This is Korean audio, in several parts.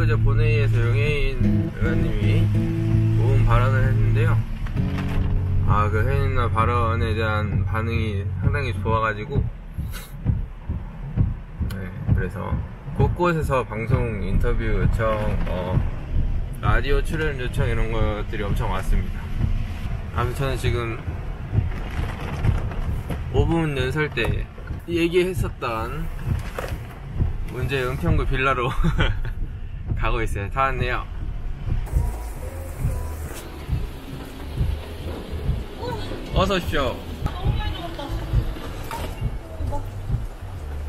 엊그제 본회의에서 용해인 의원님이 좋은 발언을 했는데요. 그 혜인 누나 발언에 대한 반응이 상당히 좋아가지고, 네, 그래서 곳곳에서 방송 인터뷰 요청, 라디오 출연 요청 이런 것들이 엄청 왔습니다. 저는 지금 5분 연설 때 얘기했었던 문제 은평구 빌라로 가고 있어요. 다 왔네요. 어서 오십시오. 너무 많이 들었다.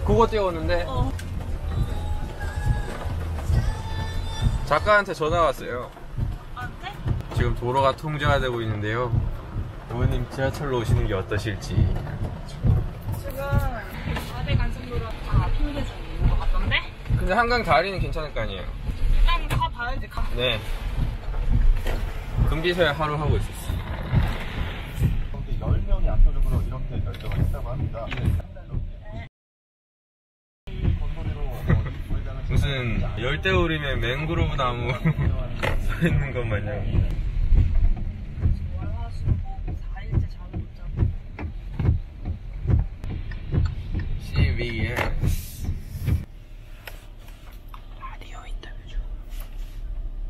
그거 찍었는데 작가한테 전화 왔어요. 나한테? 지금 도로가 통제가 되고 있는데요. 의원님 지하철로 오시는 게 어떠실지. 지금 아베 간선도로 다 핑계 주는 것 같던데? 근데 한강 다리는 괜찮을 거 아니에요? 일단 가봐야지. 네. 금비서야 하루 하고 있었어. 10명이 압도적으로 이렇게 결정을 했다고 합니다. 무슨 열대우림에 맹그로브 나무 서 있는 것 마냥. 월화수목 4일째 잠을 못 자고. CBS 라디오 인터뷰 중.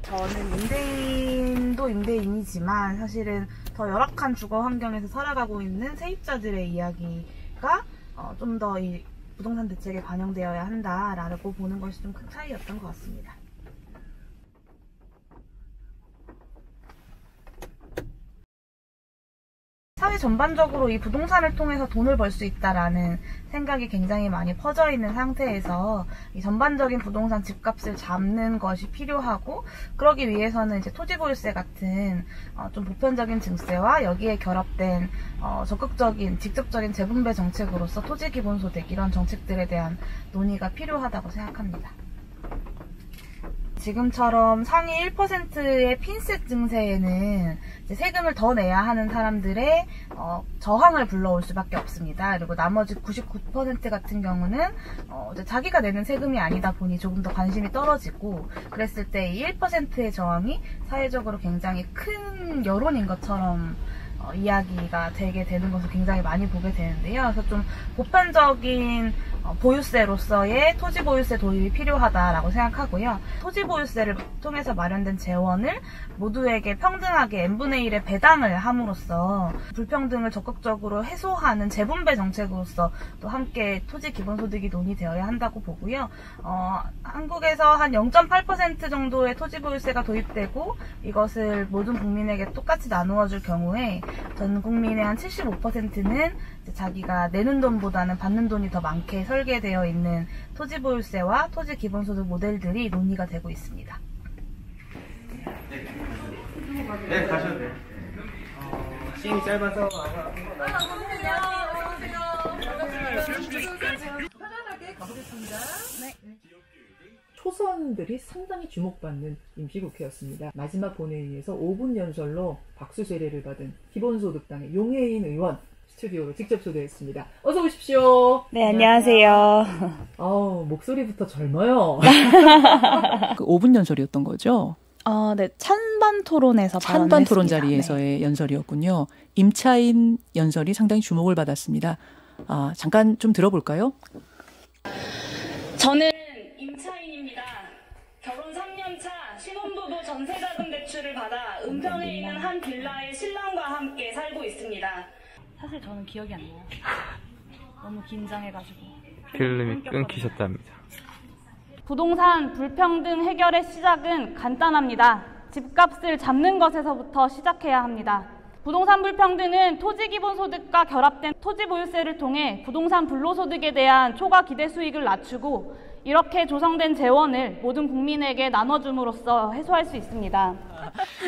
저는 임대인도 임대인이지만 사실은 더 열악한 주거 환경에서 살아가고 있는 세입자들의 이야기가 좀 더 이 부동산 대책에 반영되어야 한다라고 보는 것이 좀 큰 차이였던 것 같습니다. 사회 전반적으로 이 부동산을 통해서 돈을 벌 수 있다라는 생각이 굉장히 많이 퍼져 있는 상태에서 이 전반적인 부동산 집값을 잡는 것이 필요하고, 그러기 위해서는 이제 토지보유세 같은 좀 보편적인 증세와 여기에 결합된 적극적인 직접적인 재분배 정책으로서 토지기본소득 이런 정책들에 대한 논의가 필요하다고 생각합니다. 지금처럼 상위 1%의 핀셋 증세에는 이제 세금을 더 내야 하는 사람들의 저항을 불러올 수밖에 없습니다. 그리고 나머지 99% 같은 경우는 이제 자기가 내는 세금이 아니다 보니 조금 더 관심이 떨어지고, 그랬을 때 이 1%의 저항이 사회적으로 굉장히 큰 여론인 것처럼 이야기가 되게 되는 것을 굉장히 많이 보게 되는데요. 그래서 좀 보편적인 보유세로서의 토지보유세 도입이 필요하다라고 생각하고요. 토지보유세를 통해서 마련된 재원을 모두에게 평등하게 n분의 1의 배당을 함으로써 불평등을 적극적으로 해소하는 재분배 정책으로서 또 함께 토지기본소득이 논의되어야 한다고 보고요. 한국에서 한 0.8% 정도의 토지보유세가 도입되고 이것을 모든 국민에게 똑같이 나누어줄 경우에 전 국민의 한 75%는 자기가 내는 돈보다는 받는 돈이 더 많게 설계되어 있는 토지보유세와 토지기본소득 모델들이 논의가 되고 있습니다. 네, 가셔도 돼요. 시간이 짧아서 편안하게 가보겠습니다. 네. 초선들이 상당히 주목받는 임시국회였습니다. 마지막 본회의에서 5분 연설로 박수 제례를 받은 기본소득당의 용해인 의원 스튜디오로 직접 초대했습니다. 어서 오십시오. 네, 안녕하세요. 목소리부터 젊어요. 그 5분 연설이었던 거죠? 네, 찬반 토론에서 찬반 토론 자리에서의 연설이었군요. 임차인 연설이 상당히 주목을 받았습니다. 잠깐 좀 들어볼까요? 저는 임차인입니다. 결혼 3년차 신혼부부 전세자금 대출을 받아 은평에 있는 한 빌라의 신랑과 함께 살고 있습니다. 사실 저는 기억이 안 나요. 너무 긴장해가지고. 필름이 끊기셨답니다. 부동산 불평등 해결의 시작은 간단합니다. 집값을 잡는 것에서부터 시작해야 합니다. 부동산 불평등은 토지기본소득과 결합된 토지보유세를 통해 부동산 불로소득에 대한 초과 기대 수익을 낮추고 이렇게 조성된 재원을 모든 국민에게 나눠줌으로써 해소할 수 있습니다.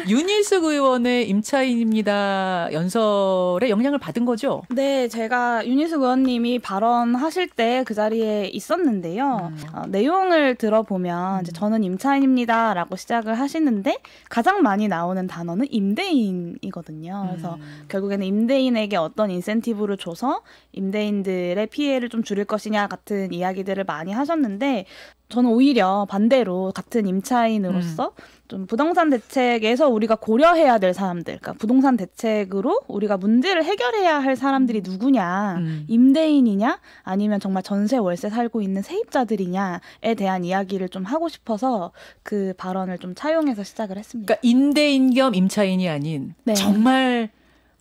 윤일숙 의원의 임차인입니다 연설에 영향을 받은 거죠? 네, 제가 윤희숙 의원님이 발언하실 때 그 자리에 있었는데요. 내용을 들어보면 이제 저는 임차인입니다 라고 시작을 하시는데 가장 많이 나오는 단어는 임대인이거든요. 그래서 결국에는 임대인에게 어떤 인센티브를 줘서 임대인들의 피해를 좀 줄일 것이냐 같은 이야기들을 많이 하셨는데 저는 오히려 반대로 같은 임차인으로서 좀 부동산 대책에서 우리가 고려해야 될 사람들, 그러니까 부동산 대책으로 우리가 문제를 해결해야 할 사람들이 누구냐, 임대인이냐, 아니면 정말 전세 월세 살고 있는 세입자들이냐에 대한 이야기를 좀 하고 싶어서 그 발언을 좀 차용해서 시작을 했습니다. 그러니까 임대인 겸 임차인이 아닌 네. 정말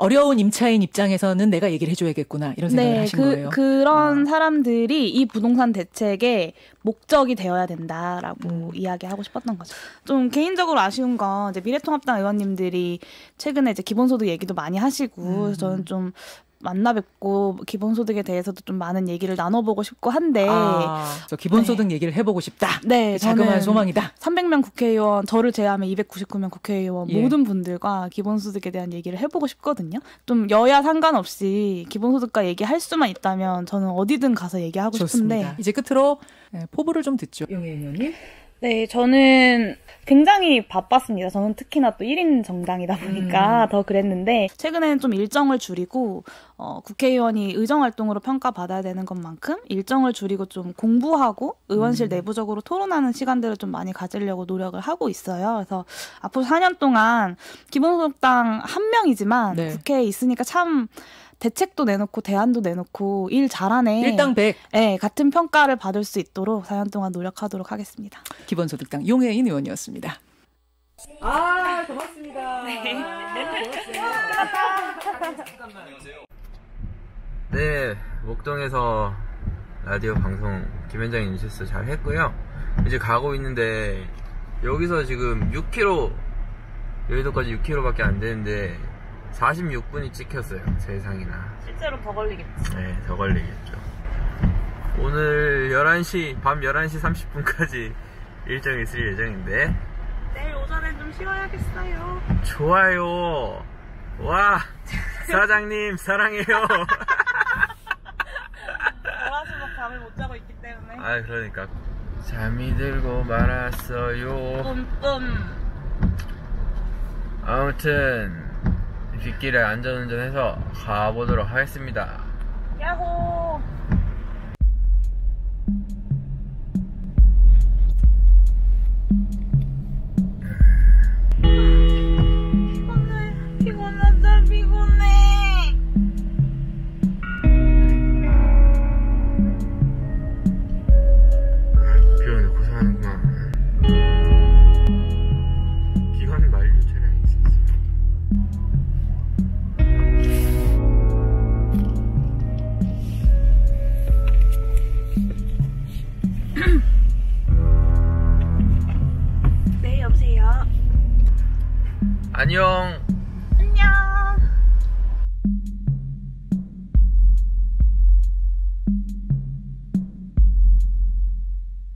어려운 임차인 입장에서는 내가 얘기를 해줘야겠구나 이런 생각을 하신 거예요. 그런 사람들이 이 부동산 대책의 목적이 되어야 된다라고 이야기하고 싶었던 거죠. 좀 개인적으로 아쉬운 건 이제 미래통합당 의원님들이 최근에 이제 기본소득 얘기도 많이 하시고 저는 좀 만나 뵙고 기본소득에 대해서도 좀 많은 얘기를 나눠보고 싶고 한데 저 기본소득 얘기를 해보고 싶다. 네, 자그마한 소망이다. 300명 국회의원, 저를 제외하면 299명 국회의원 예. 모든 분들과 기본소득에 대한 얘기를 해보고 싶거든요. 좀 여야 상관없이 기본소득과 얘기할 수만 있다면 저는 어디든 가서 얘기하고 좋습니다. 싶은데 이제 끝으로 포부를 좀 듣죠. 용혜인 의원님. 네, 저는 굉장히 바빴습니다. 저는 특히나 또 1인 정당이다 보니까 더 그랬는데 최근에는 좀 일정을 줄이고 국회의원이 의정활동으로 평가받아야 되는 것만큼 일정을 줄이고 좀 공부하고 의원실 내부적으로 토론하는 시간들을 좀 많이 가지려고 노력을 하고 있어요. 그래서 앞으로 4년 동안 기본소득당 한 명이지만 네. 국회에 있으니까 참 대책도 내놓고 대안도 내놓고 일 잘하네. 일당 100. 네, 같은 평가를 받을 수 있도록 4년 동안 노력하도록 하겠습니다. 기본소득당 용혜인 의원이었습니다. 고맙습니다. 네, 목동에서 라디오 방송 김현장 뉴스 잘 했고요. 이제 가고 있는데 여기서 지금 6km, 여의도까지 6km밖에 안 되는데 46분이 찍혔어요. 세상이나. 실제로 더 걸리겠지. 네, 더 걸리겠죠. 오늘 밤 11시 30분까지 일정이 있을 예정인데 내일 오전에 좀 쉬어야겠어요. 좋아요. 와, 사장님 사랑해요. 월화수목 잠을 못 자고 있기 때문에. 아, 그러니까 잠이 들고 말았어요. 뿜뿜. 아무튼 빗길에 안전운전해서 가보도록 하겠습니다. 야호. 피곤하다 피곤해. 비오는데 고생하는구만. 기관 만료 차량이 있었어. 네, 여보세요. 안녕.